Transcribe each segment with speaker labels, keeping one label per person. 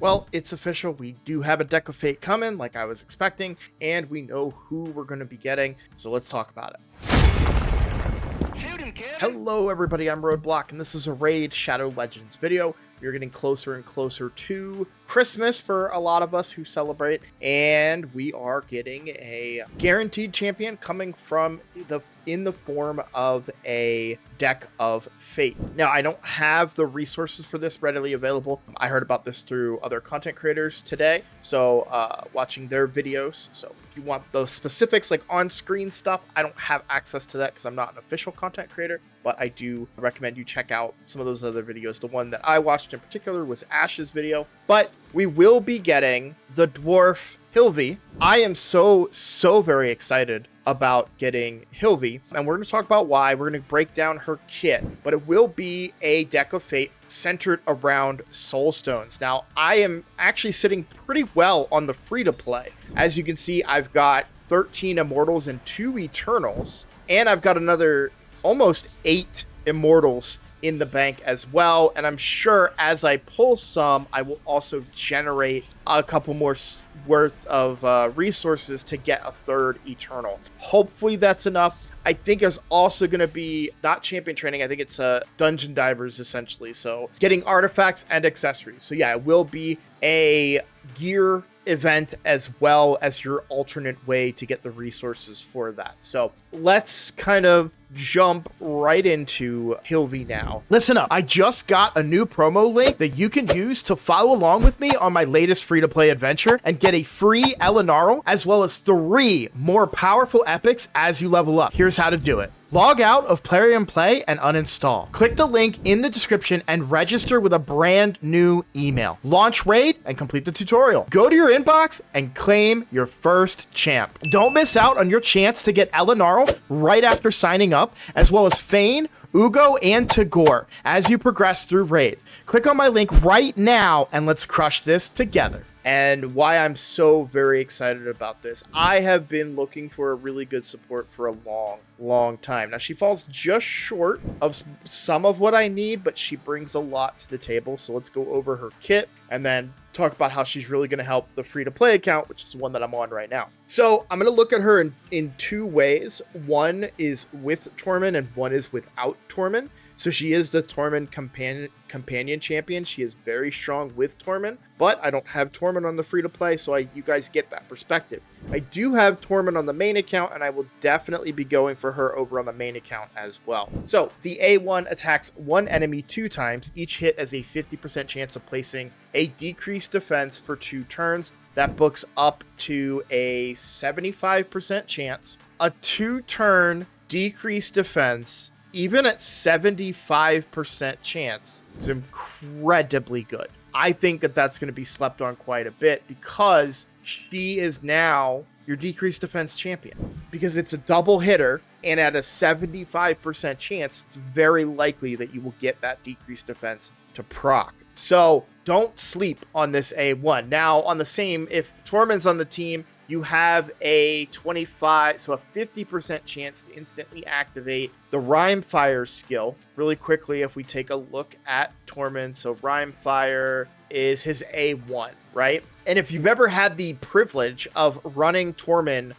Speaker 1: Well, it's official. We do have a deck of fate coming, like I was expecting, and we know who we're going to be getting. So let's talk about it.
Speaker 2: Shoot him, kid.
Speaker 1: Hello, everybody. I'm Roadblock, and this is a Raid Shadow Legends video. We're getting closer and closer to Christmas for a lot of us who celebrate, and we are getting a guaranteed champion coming from in the form of a deck of fate. Now, I don't have the resources for this readily available. I heard about this through other content creators today, so watching their videos. So if you want those specifics, like on-screen stuff, I don't have access to that because I'm not an official content creator, but I do recommend you check out some of those other videos. The one that I watched in particular was Ash's video, but we will be getting the dwarf Hilvi. I am so very excited about getting Hilvi, and we're going to talk about why. We're going to break down her kit, but it will be a deck of fate centered around Soulstones. Now, I am actually sitting pretty well on the free-to-play. As you can see, I've got 13 Immortals and 2 Eternals, and I've got another almost 8 Immortals in the bank as well, and I'm sure as I pull some, I will also generate a couple more worth of resources to get a 3rd Eternal. Hopefully that's enough. I think it's also going to be not champion training. I think it's dungeon divers essentially. So getting artifacts and accessories. So yeah, it will be a gear event as well as your alternate way to get the resources for that. So let's kind of jump right into Hilvi now. Listen up, I just got a new promo link that you can use to follow along with me on my latest free-to-play adventure and get a free Elenaril as well as 3 more powerful epics as you level up. Here's how to do it. Log out of Plarium Play and uninstall. Click the link in the description and register with a brand new email. Launch Raid and complete the tutorial. Go to your inbox and claim your first champ. Don't miss out on your chance to get Elenaril right after signing up, as well as Fayne, Uugo, and Tagoar as you progress through Raid. Click on my link right now and let's crush this together. And why I'm so very excited about this. I have been looking for a really good support for a long time. Now, she falls just short of some of what I need, but she brings a lot to the table. So let's go over her kit and then talk about how she's really going to help the free-to-play account, which is the one that I'm on right now. So I'm going to look at her in 2 ways. One is with Torment and one is without Torment. So she is the Torment companion champion. She is very strong with Torment, but I don't have Torment on the free-to-play, so you guys get that perspective. I do have Torment on the main account, and I will definitely be going for her over on the main account as well. So the A1 attacks 1 enemy 2 times. Each hit has a 50% chance of placing a decreased defense for 2 turns. That books up to a 75% chance. A 2-turn decreased defense, even at 75% chance, is incredibly good. I think that that's going to be slept on quite a bit because she is now your decreased defense champion. Because it's a double hitter, and at a 75% chance, it's very likely that you will get that decreased defense to proc. So don't sleep on this A1. Now, on the same, if Torment's on the team, you have a 50% chance to instantly activate the Rhyme Fire skill. Really quickly, if we take a look at Torment, so Rhyme Fire is his A1, right? And if you've ever had the privilege of running Torment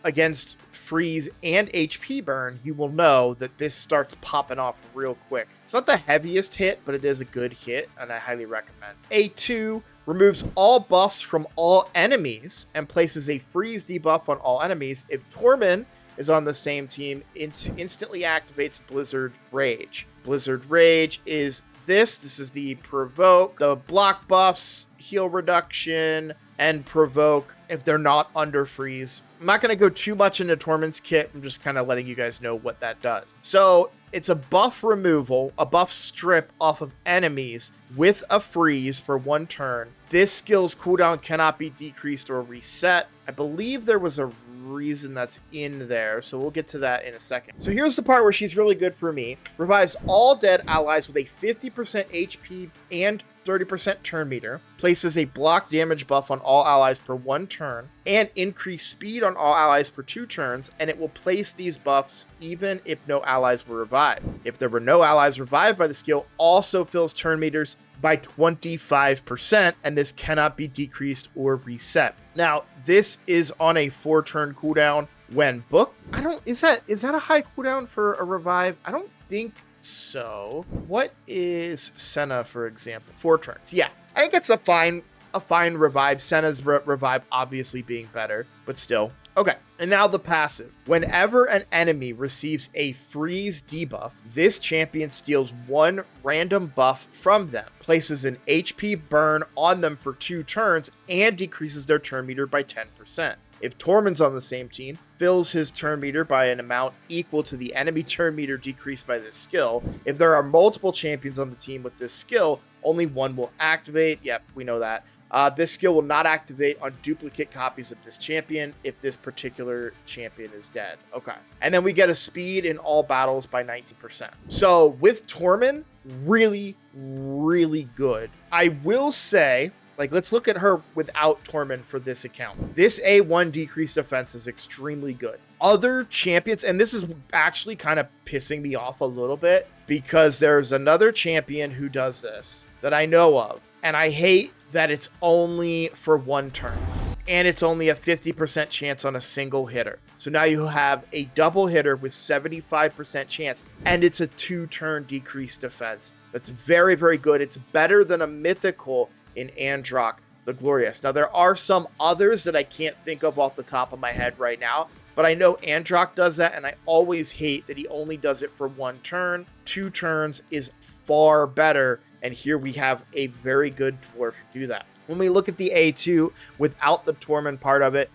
Speaker 1: against freeze and HP burn, you will know that this starts popping off real quick. It's not the heaviest hit, but it is a good hit, and I highly recommend. A2 removes all buffs from all enemies and places a freeze debuff on all enemies. If Torment is on the same team, it instantly activates Blizzard Rage. Blizzard Rage is this is the provoke, the block buffs, heal reduction, and provoke if they're not under freeze. I'm not going to go too much into Torment's kit. I'm just kind of letting you guys know what that does. So it's a buff removal, a buff strip off of enemies with a freeze for 1 turn. This skill's cooldown cannot be decreased or reset. I believe there was a reason that's in there, so we'll get to that in a second. So here's the part where she's really good for me. Revives all dead allies with a 50% HP and 30% turn meter, places a block damage buff on all allies for 1 turn, and increase speed on all allies for 2 turns, and it will place these buffs even if no allies were revived. If there were no allies revived by the skill, also fills turn meters by 25%, and this cannot be decreased or reset. Now, this is on a 4-turn cooldown when booked. Is that a high cooldown for a revive? I don't think so. What is Senna, for example? 4 turns. Yeah, I think it's a fine revive. Senna's revive obviously being better, but still. Okay, and now the passive. Whenever an enemy receives a freeze debuff, this champion steals 1 random buff from them, places an HP burn on them for 2 turns, and decreases their turn meter by 10%. If Tormund's on the same team, fills his turn meter by an amount equal to the enemy turn meter decreased by this skill. If there are multiple champions on the team with this skill, only one will activate. Yep, we know that. This skill will not activate on duplicate copies of this champion if this particular champion is dead. Okay. And then we get a speed in all battles by 19%. So with Tormund, really, really good. I will say, let's look at her without Tormund for this account. This A1 decreased defense is extremely good. Other champions, and this is actually kind of pissing me off a little bit, because there's another champion who does this that I know of, and I hate that it's only for 1 turn, and it's only a 50% chance on a single hitter. So now you have a double hitter with 75% chance, and it's a 2-turn decreased defense. That's very, very good. It's better than a mythical in Androck the Glorious. Now, there are some others that I can't think of off the top of my head right now, but I know Androck does that, and I always hate that he only does it for 1 turn. 2 turns is far better, and here we have a very good dwarf do that. When we look at the A2 without the Tormund part of it,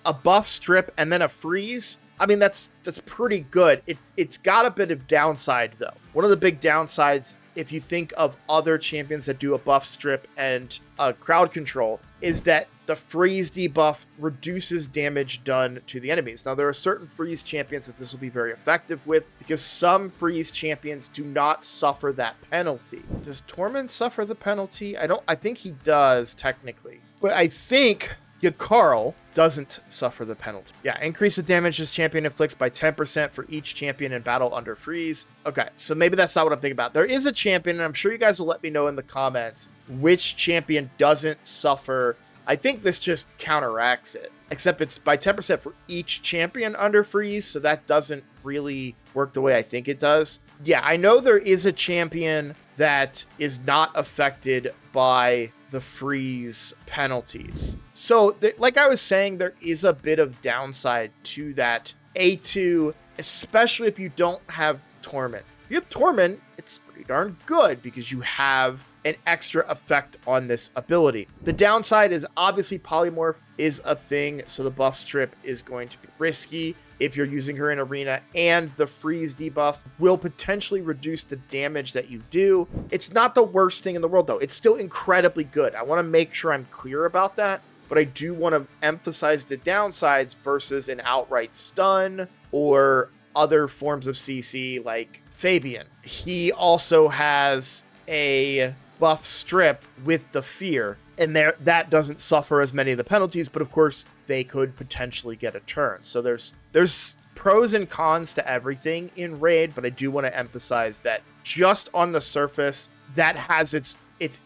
Speaker 1: a buff strip and then a freeze, I mean, that's pretty good. It's got a bit of downside, though. One of the big downsides, if you think of other champions that do a buff strip and a crowd control, is that the freeze debuff reduces damage done to the enemies. Now, there are certain freeze champions that this will be very effective with, because some freeze champions do not suffer that penalty. Does Tormund suffer the penalty? I think he does, technically. But I think Karl doesn't suffer the penalty. Yeah, increase the damage this champion inflicts by 10% for each champion in battle under freeze. Okay, so maybe that's not what I'm thinking about. There is a champion, and I'm sure you guys will let me know in the comments which champion doesn't suffer. I think this just counteracts it, except it's by 10% for each champion under freeze, so that doesn't really work the way I think it does. Yeah, I know there is a champion that is not affected by the freeze penalties. So, like I was saying, there is a bit of downside to that A2, especially if you don't have Tormund. If you have Tormund, it's pretty darn good because you have an extra effect on this ability. The downside is obviously polymorph is a thing, so the buff strip is going to be risky if you're using her in arena, and the freeze debuff will potentially reduce the damage that you do. It's not the worst thing in the world, though. It's still incredibly good. I want to make sure I'm clear about that, but I do want to emphasize the downsides versus an outright stun or other forms of CC like Fabian. He also has a buff strip with the fear, and that doesn't suffer as many of the penalties, but of course they could potentially get a turn. So there's pros and cons to everything in Raid, but I do want to emphasize that just on the surface, that has its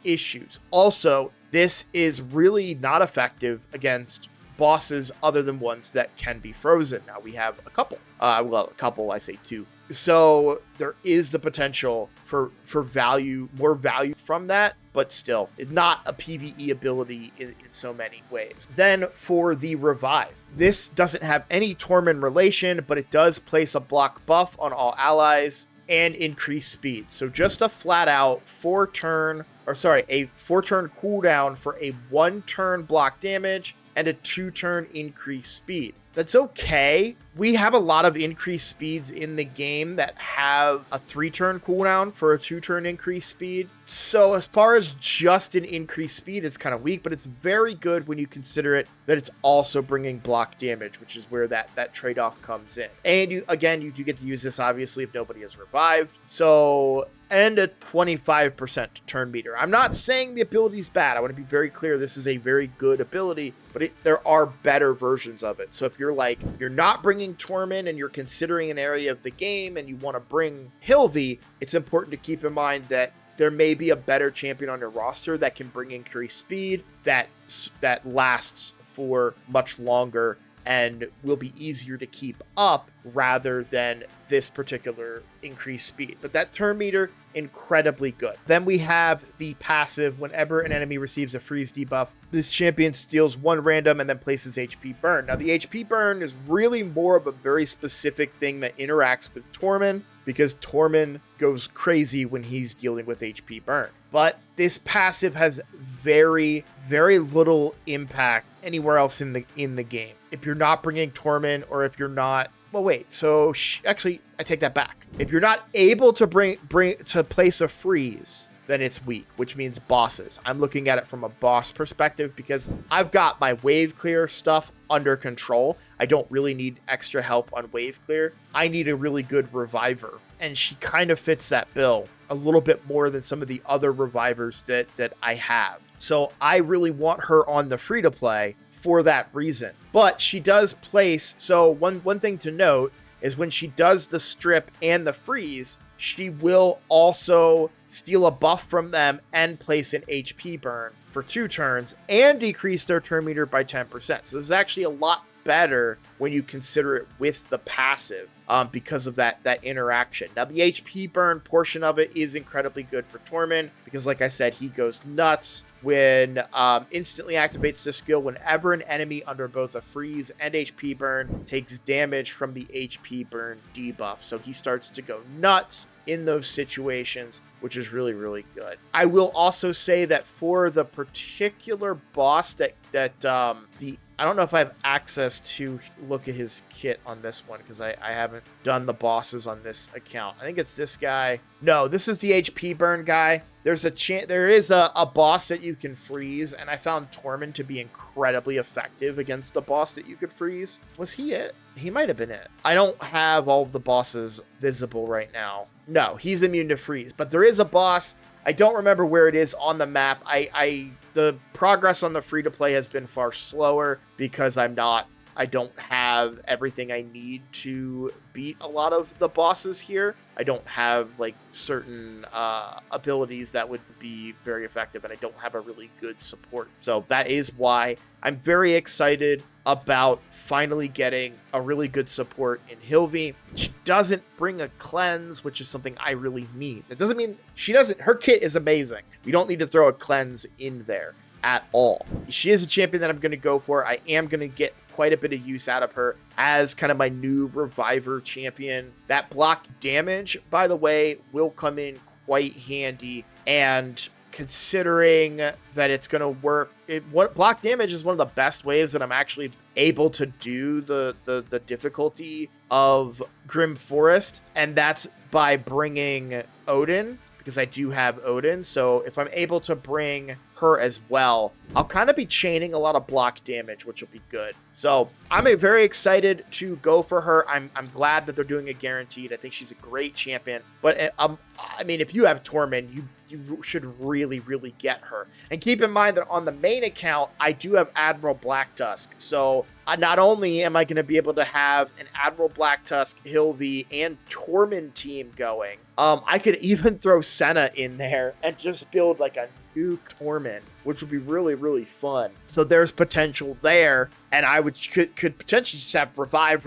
Speaker 1: issues. Also, this is really not effective against bosses other than ones that can be frozen. Now we have a couple. I say 2. So there is the potential for more value from that, but still, it's not a PvE ability in so many ways. Then for the revive, this doesn't have any Tormund relation, but it does place a block buff on all allies and increase speed. So just a flat out 4-turn cooldown for a 1-turn block damage and a 2-turn increased speed. That's okay. We have a lot of increased speeds in the game that have a 3-turn cooldown for a 2-turn increased speed. So as far as just an increased speed, it's kind of weak, but it's very good when you consider it that it's also bringing block damage, which is where that trade-off comes in. And you do get to use this, obviously, if nobody is revived. So, and a 25% turn meter. I'm not saying the ability is bad. I want to be very clear. This is a very good ability, but there are better versions of it. So if you're not bringing Tormund and you're considering an area of the game and you want to bring Hilvi, it's important to keep in mind that there may be a better champion on your roster that can bring increased speed that lasts for much longer and will be easier to keep up rather than this particular increased speed. But that turn meter, incredibly good. Then we have the passive. Whenever an enemy receives a freeze debuff, this champion steals 1 random and then places HP burn. Now the HP burn is really more of a very specific thing that interacts with Tormund, because Tormund goes crazy when he's dealing with HP burn. But this passive has very, very little impact anywhere else in the game. If you're not bringing Tormund, or if you're not, well, wait. So actually, I take that back. If you're not able to bring to place a freeze, then it's weak, which means bosses. I'm looking at it from a boss perspective because I've got my wave clear stuff under control. I don't really need extra help on wave clear. I need a really good reviver, and she kind of fits that bill a little bit more than some of the other revivers that I have. So I really want her on the free to play for that reason. But she does place, so one thing to note is when she does the strip and the freeze, she will also steal a buff from them and place an HP burn for 2 turns and decrease their turn meter by 10%. So this is actually a lot better when you consider it with the passive, because of that interaction. Now the HP burn portion of it is incredibly good for Tormund because, like I said, he goes nuts when instantly activates the skill whenever an enemy under both a freeze and HP burn takes damage from the HP burn debuff. So he starts to go nuts in those situations, which is really, really good. I will also say that for the particular boss that I don't know if I have access to look at his kit on this one because I haven't done the bosses on this account. I think it's this guy. No, this is the HP burn guy. There is a boss that you can freeze, and I found Tormund to be incredibly effective against the boss that you could freeze. Was he it? He might have been it. I don't have all of the bosses visible right now. No, he's immune to freeze, but there is a boss. I don't remember where it is on the map. The progress on the free-to-play has been far slower because I don't have everything I need to beat a lot of the bosses here. I don't have like certain abilities that would be very effective, and I don't have a really good support. So that is why I'm very excited about finally getting a really good support in Hilvi. She doesn't bring a cleanse, which is something I really need. That doesn't mean her kit is amazing. We don't need to throw a cleanse in there at all. She is a champion that I'm going to go for. I am going to get quite a bit of use out of her as kind of my new reviver champion. That block damage, by the way, will come in quite handy, and considering that it's going to work, block damage is one of the best ways that I'm actually able to do the difficulty of Grim Forest, and that's by bringing Odin, because I do have Odin. So if I'm able to bring her as well, I'll kind of be chaining a lot of block damage, which will be good. So I'm very excited to go for her. I'm glad that they're doing a guaranteed. I think she's a great champion. But I mean, if you have Tormund, you should really, really get her. And keep in mind that on the main account, I do have Admiral Blacktusk. So not only am I going to be able to have an Admiral Blacktusk, Hilvi, and Tormund team going, I could even throw Senna in there and just build like a nuke Tormund, which would be really, really fun. So there's potential there, and I could potentially just have revive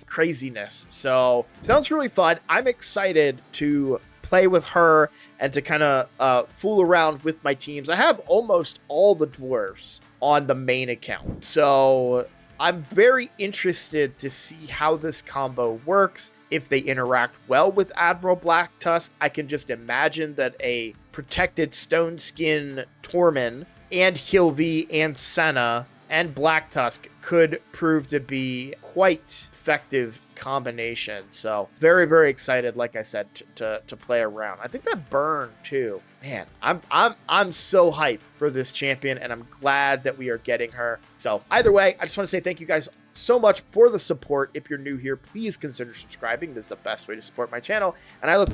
Speaker 1: craziness. So sounds really fun. I'm excited to play with her and to kind of fool around with my teams. I have almost all the dwarves on the main account, so I'm very interested to see how this combo works. If they interact well with Admiral Blacktusk, I can just imagine that a protected stone skin Tormund and Hilvi and Senna and Blacktusk could prove to be quite effective combination. So very, very excited, like I said, to play around. I think that burn too. Man, I'm so hyped for this champion, and I'm glad that we are getting her. So either way, I just want to say thank you guys so much for the support. If you're new here, please consider subscribing. It is the best way to support my channel, and I look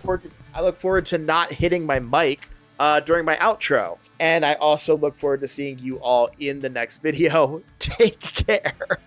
Speaker 1: forward to not hitting my mic during my outro. And I also look forward to seeing you all in the next video. Take care.